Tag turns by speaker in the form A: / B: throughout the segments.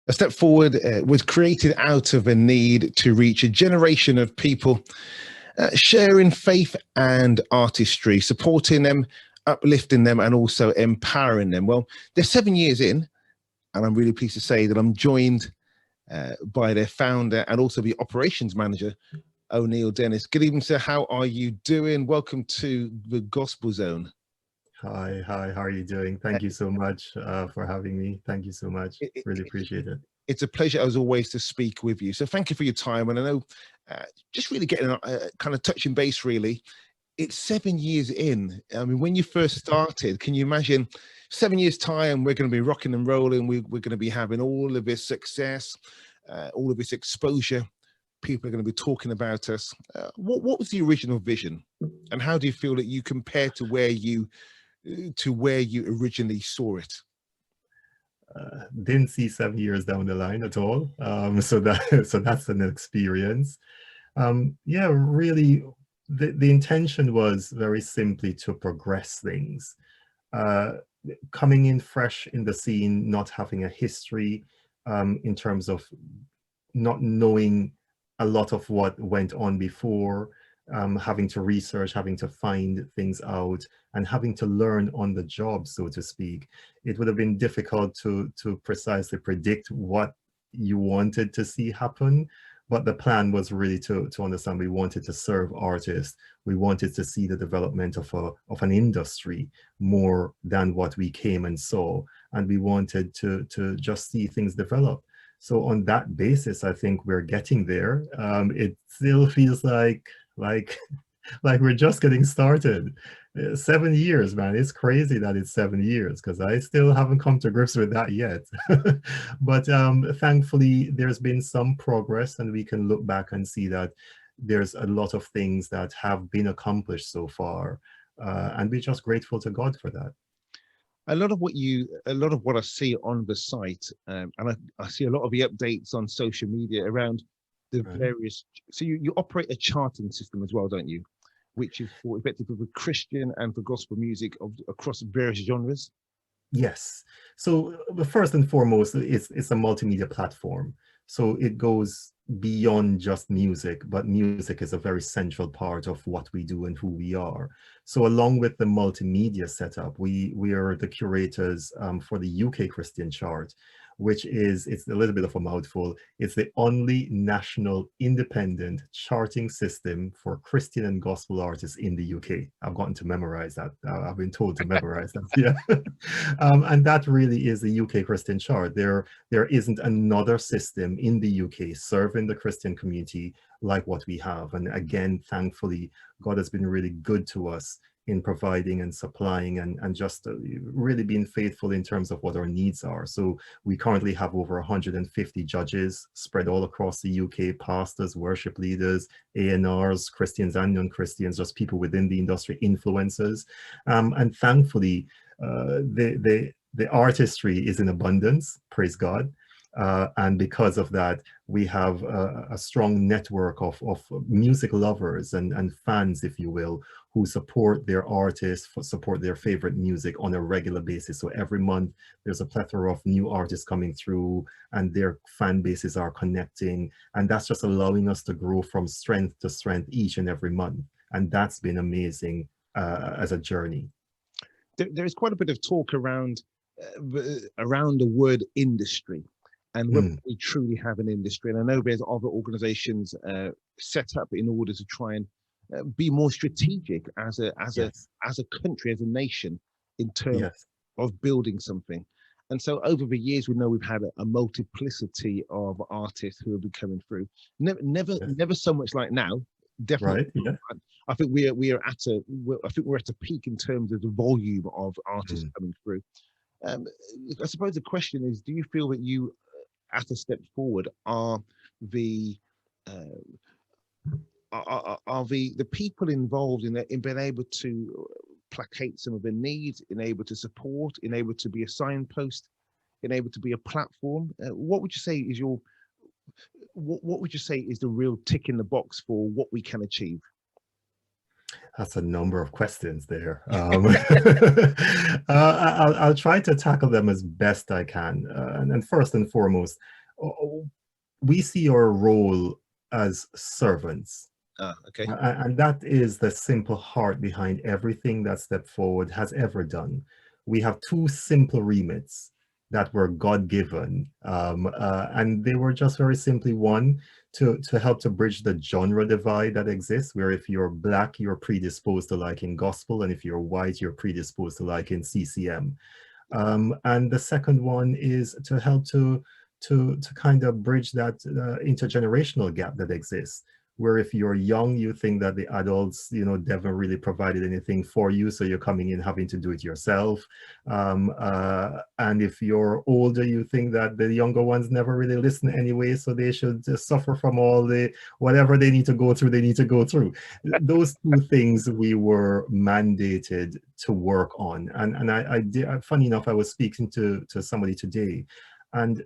A: A Step Forward was created out of a need to reach a generation of people sharing faith and artistry, supporting them, uplifting them, and also empowering them. Well, they're 7 years in, and I'm really pleased to say that I'm joined by their founder and also the operations manager, O'Neill Dennis. Good evening, sir. How are you doing? Welcome to the Gospelzone.
B: Hi, how are you doing? Thank you so much for having me. Thank you so much. Really appreciate it.
A: It's a pleasure, as always, to speak with you. So thank you for your time. And I know, just really getting kind of touching base, really, it's 7 years in. I mean, when you first started, can you imagine 7 years' time, we're going to be rocking and rolling. We're going to be having all of this success, all of this exposure. People are going to be talking about us. What was the original vision? And how do you feel that you compare to where you originally saw it?
B: Didn't see 7 years down the line at all. So that's an experience. Yeah, really, the intention was very simply to progress things. Coming in fresh in the scene, not having a history in terms of not knowing a lot of what went on before, having to research, having to find things out, and having to learn on the job, so to speak. It would have been difficult to precisely predict what you wanted to see happen, but the plan was really to understand we wanted to serve artists. We wanted to see the development of an industry more than what we came and saw, and we wanted to just see things develop. So on that basis, I think we're getting there. It still feels like we're just getting started. 7 years, man. It's crazy that it's 7 years because I still haven't come to grips with that yet. But thankfully, there's been some progress, and we can look back and see that there's a lot of things that have been accomplished so far, and we're just grateful to God for that.
A: A lot of what I see on the site, and I see a lot of the updates on social media around the various. So you operate a charting system as well, don't you? Which is for effectively for Christian and for gospel music across various genres.
B: Yes. So first and foremost, it's a multimedia platform. So it goes beyond just music, but music is a very central part of what we do and who we are. So along with the multimedia setup, we are the curators for the UK Christian chart, which it's a little bit of a mouthful. It's the only national independent charting system for Christian and gospel artists in the UK. I've gotten to memorize that. I've been told to memorize that. Yeah. And that really is the UK Christian chart. There isn't another system in the UK serving the Christian community like what we have. And again, thankfully, God has been really good to us in providing and supplying and just really being faithful in terms of what our needs are. So we currently have over 150 judges spread all across the UK, pastors, worship leaders, A&Rs, Christians and non-Christians, just people within the industry, influencers. And thankfully, the artistry is in abundance, praise God. And because of that, we have a strong network of music lovers and fans, if you will, who support their artists, support their favorite music on a regular basis. So every month, there's a plethora of new artists coming through, and their fan bases are connecting. And that's just allowing us to grow from strength to strength each and every month. And that's been amazing as a journey.
A: There is quite a bit of talk around the word industry, and whether we truly have an industry. And I know there's other organizations set up in order to try and be more strategic as a country, as a nation, in terms of building something. And so over the years, we know we've had a multiplicity of artists who have been coming through. Never so much like now. Definitely.
B: Right, yeah.
A: I think we're at a peak in terms of the volume of artists coming through. I suppose the question is, do you feel that you, at A Step Forward, are the people involved in being able to placate some of the needs, in able to support, in able to be a signpost, in able to be a platform? What would you say is what would you say is the real tick in the box for what we can achieve?
B: That's a number of questions there. I'll try to tackle them as best I can. And first and foremost, we see our role as servants.
A: Okay.
B: And that is the simple heart behind everything that Step Forward has ever done. We have two simple remits that were God-given, and they were just very simply one, to help to bridge the genre divide that exists, where if you're Black, you're predisposed to liking gospel, and if you're white, you're predisposed to liking CCM. And the second one is to help to kind of bridge that intergenerational gap that exists, where if you're young, you think that the adults, never really provided anything for you, so you're coming in having to do it yourself. And if you're older, you think that the younger ones never really listen anyway, so they should just suffer from all the whatever they need to go through, they need to go through. Those two things we were mandated to work on. And I did, funny enough, I was speaking to somebody today, and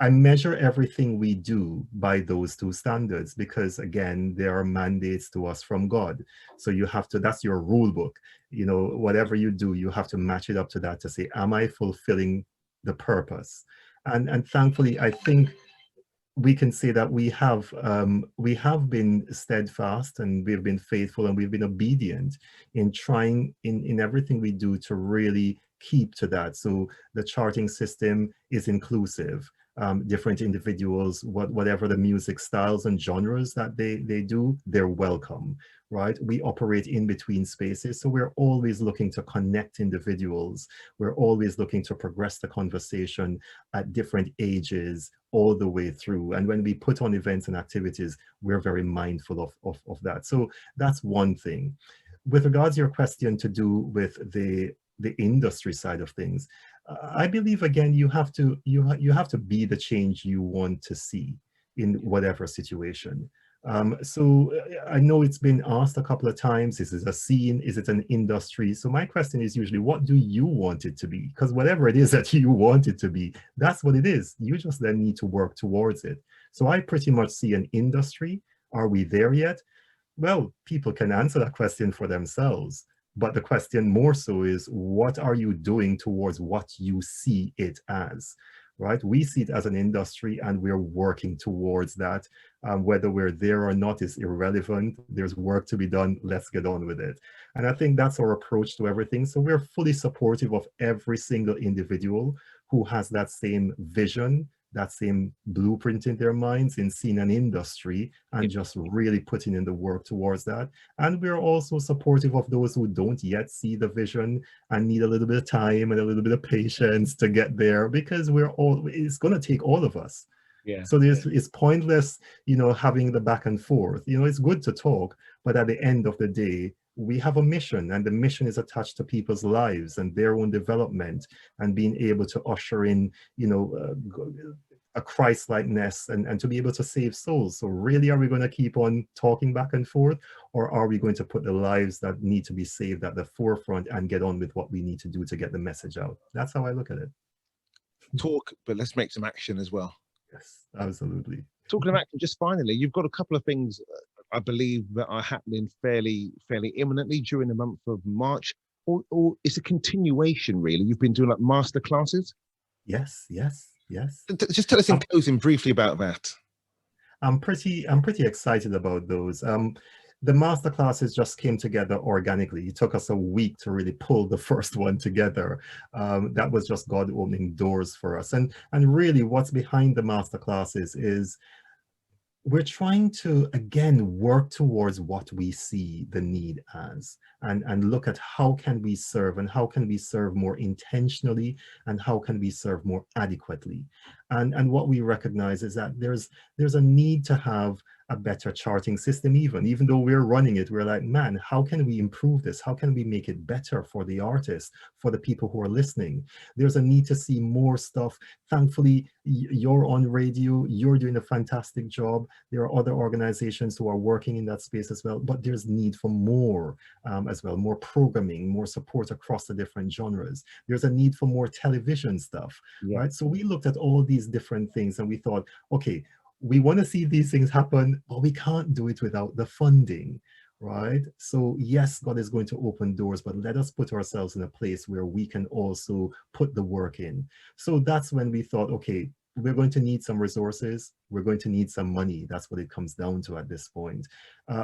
B: I measure everything we do by those two standards, because again, there are mandates to us from God. So you have to, that's your rule book. Whatever you do, you have to match it up to that to say, am I fulfilling the purpose? And thankfully, I think we can say that we have been steadfast, and we've been faithful, and we've been obedient in trying in everything we do to really keep to that. So the charting system is inclusive. Different individuals, whatever the music styles and genres that they do, they're welcome, right? We operate in between spaces, so we're always looking to connect individuals. We're always looking to progress the conversation at different ages all the way through. And when we put on events and activities, we're very mindful of that. So that's one thing. With regards to your question to do with the industry side of things, I believe, again, you have to be the change you want to see in whatever situation. So I know it's been asked a couple of times, is it a scene, is it an industry? So my question is usually, what do you want it to be? Because whatever it is that you want it to be, that's what it is. You just then need to work towards it. So I pretty much see an industry. Are we there yet? Well, people can answer that question for themselves. But the question more so is, what are you doing towards what you see it as, right? We see it as an industry, and we're working towards that. Whether we're there or not is irrelevant. There's work to be done. Let's get on with it. And I think that's our approach to everything. So we're fully supportive of every single individual who has that same vision, that same blueprint in their minds in seeing an industry and just really putting in the work towards that. And we're also supportive of those who don't yet see the vision and need a little bit of time and a little bit of patience to get there, because it's going to take all of us. Yeah. So it's pointless, having the back and forth. It's good to talk, but at the end of the day, we have a mission, and the mission is attached to people's lives and their own development, and being able to usher in, a Christ-likeness and to be able to save souls. So really, are we going to keep on talking back and forth, or are we going to put the lives that need to be saved at the forefront and get on with what we need to do to get the message out? That's how I look at it.
A: Talk, but let's make some action as well.
B: Yes, absolutely.
A: Talking of action, just finally, you've got a couple of things I believe that are happening fairly imminently during the month of March, or it's a continuation, really. You've been doing like master classes.
B: Yes.
A: Just tell us in closing briefly about that.
B: I'm pretty excited about those. The master classes just came together organically. It took us a week to really pull the first one together. That was just God opening doors for us. And really, what's behind the master classes is we're trying to, again, work towards what we see the need as, and look at how can we serve, and how can we serve more intentionally, and how can we serve more adequately. And what we recognize is that there's a need to have a better charting system. Even though we're running it, we're like, man, how can we improve this? How can we make it better for the artists, for the people who are listening? There's a need to see more stuff. Thankfully, you're on radio, you're doing a fantastic job. There are other organizations who are working in that space as well, but there's need for more as well, more programming, more support across the different genres. There's a need for more television stuff, right? So we looked at all these different things, and we thought, okay, we want to see these things happen, but we can't do it without the funding, right? So yes, God is going to open doors, but let us put ourselves in a place where we can also put the work in. So that's when we thought, okay, we're going to need some resources. We're going to need some money. That's what it comes down to at this point.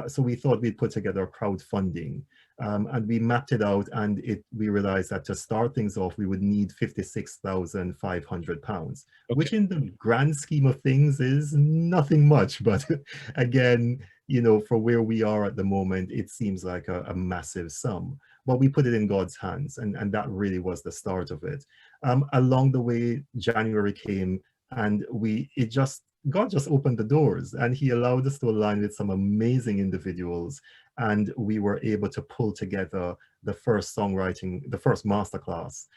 B: So we thought we'd put together crowdfunding, and we mapped it out, and we realized that to start things off, we would need £56,500, which in the grand scheme of things is nothing much. But again, you know, for where we are at the moment, it seems like a massive sum. But we put it in God's hands, and that really was the start of it. Along the way, January came, and God just opened the doors, and he allowed us to align with some amazing individuals, and we were able to pull together the first masterclass.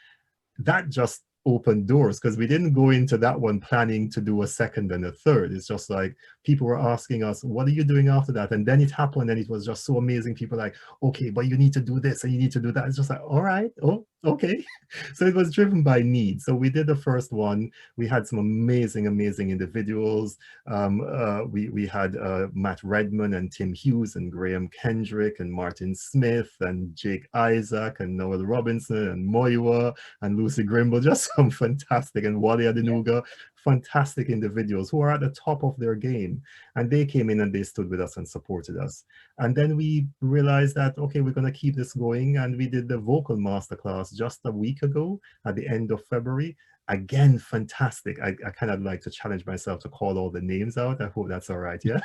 B: That just opened doors, because we didn't go into that one planning to do a second and a third. It's just like people were asking us, what are you doing after that? And then it happened, and it was just so amazing. People like, okay, but you need to do this and you need to do that. It's just like, all right, oh, okay. So it was driven by need. So we did the first one. We had some amazing individuals. We had Matt Redman and Tim Hughes and Graham Kendrick and Martin Smith and Jake Isaac and Noel Robinson and Moiwa and Lucy Grimble, just some fantastic, and Wally Adenuga, fantastic individuals who are at the top of their game. And they came in and they stood with us and supported us. And then we realized that, okay, we're going to keep this going. And we did the vocal masterclass just a week ago at the end of February. Again, fantastic. I kind of like to challenge myself to call all the names out. I hope that's all right. Yeah.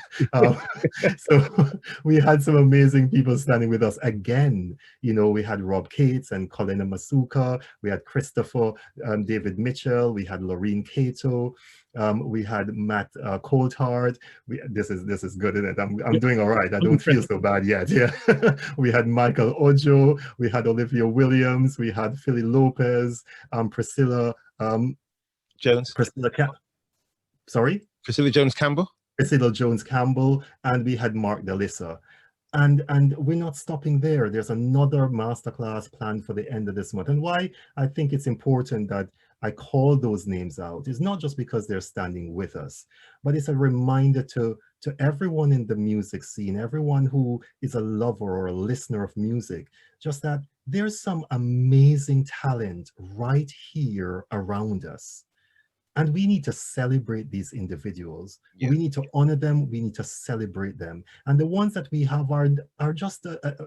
B: So we had some amazing people standing with us again. You know, we had Rob Cates and Colin Masuka. We had Christopher, David Mitchell. We had Loreen Cato. We had Matt Coulthard. This is good, isn't it? I'm doing all right. I don't feel so bad yet. Yeah. We had Michael Ojo. We had Olivia Williams. We had Philly Lopez. Priscilla
A: Jones.
B: Priscilla
A: Jones Campbell.
B: Priscilla Jones Campbell, and we had Mark Delissa. And we're not stopping there. There's another masterclass planned for the end of this month. And why I think it's important that I call those names out is not just because they're standing with us, but it's a reminder to everyone in the music scene, everyone who is a lover or a listener of music, just that there's some amazing talent right here around us. And we need to celebrate these individuals. Yeah. We need to honor them. We need to celebrate them. And the ones that we have are just,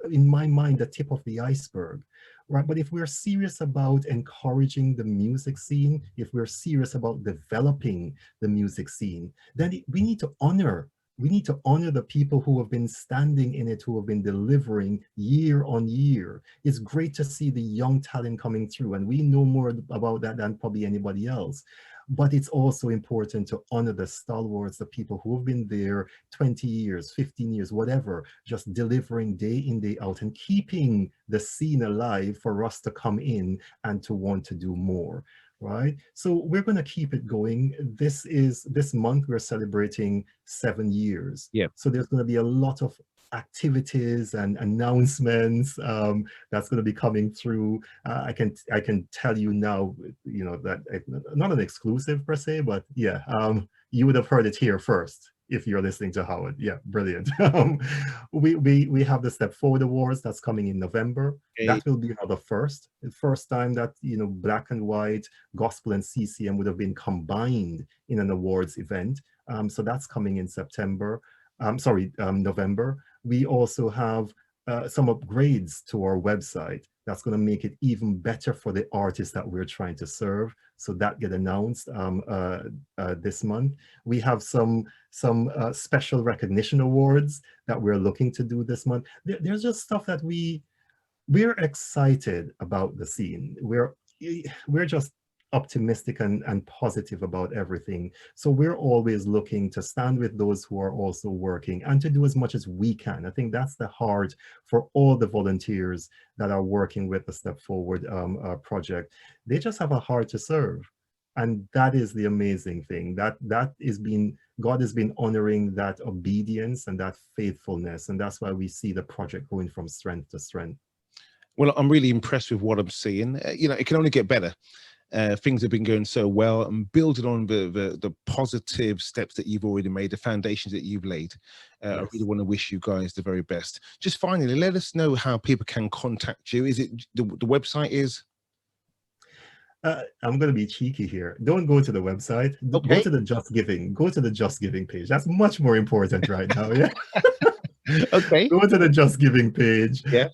B: in my mind, the tip of the iceberg, right? But if we're serious about encouraging the music scene, if we're serious about developing the music scene, then we need to honor the people who have been standing in it, who have been delivering year on year. It's great to see the young talent coming through, and we know more about that than probably anybody else. But it's also important to honor the stalwarts, the people who have been there 20 years, 15 years, whatever, just delivering day in, day out, and keeping the scene alive for us to come in and to want to do more. Right? So we're going to keep it going. This month we're celebrating 7 years.
A: Yeah.
B: So there's going to be a lot of activities and announcements that's going to be coming through. I can tell you now, you know, that not an exclusive per se, but yeah, you would have heard it here first if you're listening to Howard. Yeah, brilliant. We have the Step Forward Awards that's coming in November. Okay. That will be another first. The first time that, you know, Black and White, Gospel and CCM would have been combined in an awards event. So that's coming in November. We also have some upgrades to our website that's going to make it even better for the artists that we're trying to serve. So that get announced this month. We have some special recognition awards that we're looking to do this month. There's just stuff that we're excited about the scene. We're just optimistic and positive about everything. So we're always looking to stand with those who are also working and to do as much as we can. I think that's the heart for all the volunteers that are working with the Step Forward project. They just have a heart to serve. And that is the amazing thing. God has been honoring that obedience and that faithfulness. And that's why we see the project going from strength to strength.
A: Well, I'm really impressed with what I'm seeing. You know, it can only get better. things have been going so well, and building on the positive steps that you've already made, the foundations that you've laid. I really want to wish you guys the very best. Just finally, let us know how people can contact you. Is it the website is?
B: I'm going to be cheeky here. Don't go to the website.
A: Okay.
B: Go to the Just Giving. Go to the Just Giving page. That's much more important right now. Yeah.
A: Okay.
B: Go to the Just Giving page.
A: Yeah.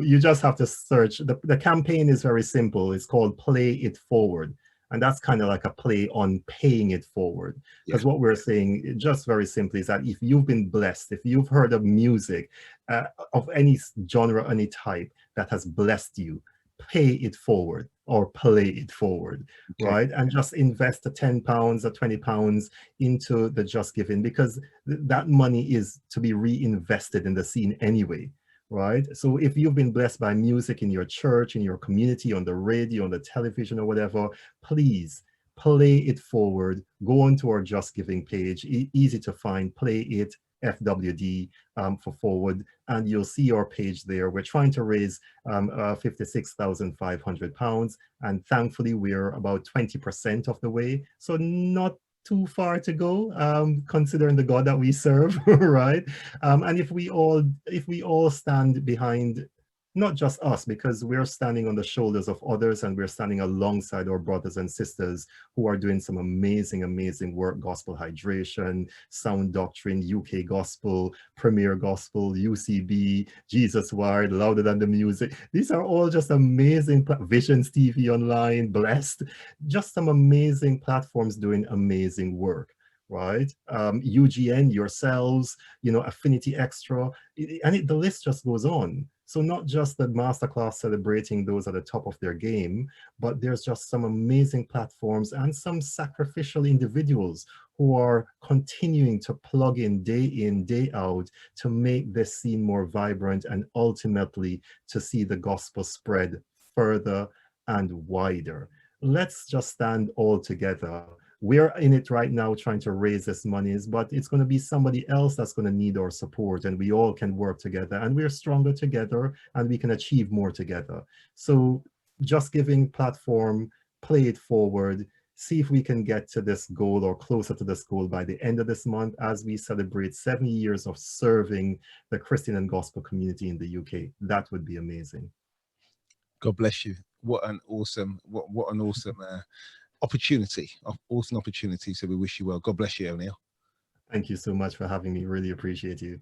B: You just have to search. The campaign is very simple. It's called Play It Forward. And that's kind of like a play on paying it forward. Because what we're saying, just very simply, is that if you've been blessed, if you've heard of music of any genre, any type that has blessed you, pay it forward or play it forward, right? And just invest the £10 or £20 into the Just Giving, because that money is to be reinvested in the scene anyway, right? So if you've been blessed by music in your church, in your community, on the radio, on the television or whatever, please play it forward. Go onto our Just Giving page, easy to find, Play It FWD for forward, and you'll see our page there. We're trying to raise £56,500, and thankfully we're about 20% of the way, so not too far to go, considering the God that we serve, right? And if we all stand behind, not just us, because we're standing on the shoulders of others, and we're standing alongside our brothers and sisters who are doing some amazing work: Gospel Hydration, Sound Doctrine, UK Gospel, Premier Gospel, UCB, Jesus Wired, Louder Than the Music. These are all just amazing, Visions TV Online, Blessed, just some amazing platforms doing amazing work, right? UGN, yourselves, Affinity Extra, and the list just goes on. So not just the masterclass celebrating those at the top of their game, but there's just some amazing platforms and some sacrificial individuals who are continuing to plug in, day out, to make this scene more vibrant, and ultimately to see the gospel spread further and wider. Let's just stand all together. We're in it right now trying to raise this monies, but it's going to be somebody else that's going to need our support, and we all can work together, and we're stronger together, and we can achieve more together. So Just Giving platform, play it forward, see if we can get to this goal or closer to this goal by the end of this month, as we celebrate 7 years of serving the Christian and gospel community in the UK. That would be amazing.
A: God bless you. What an awesome opportunity, awesome opportunity. So we wish you well. God bless you, O'Neill.
B: Thank you so much for having me. Really appreciate you.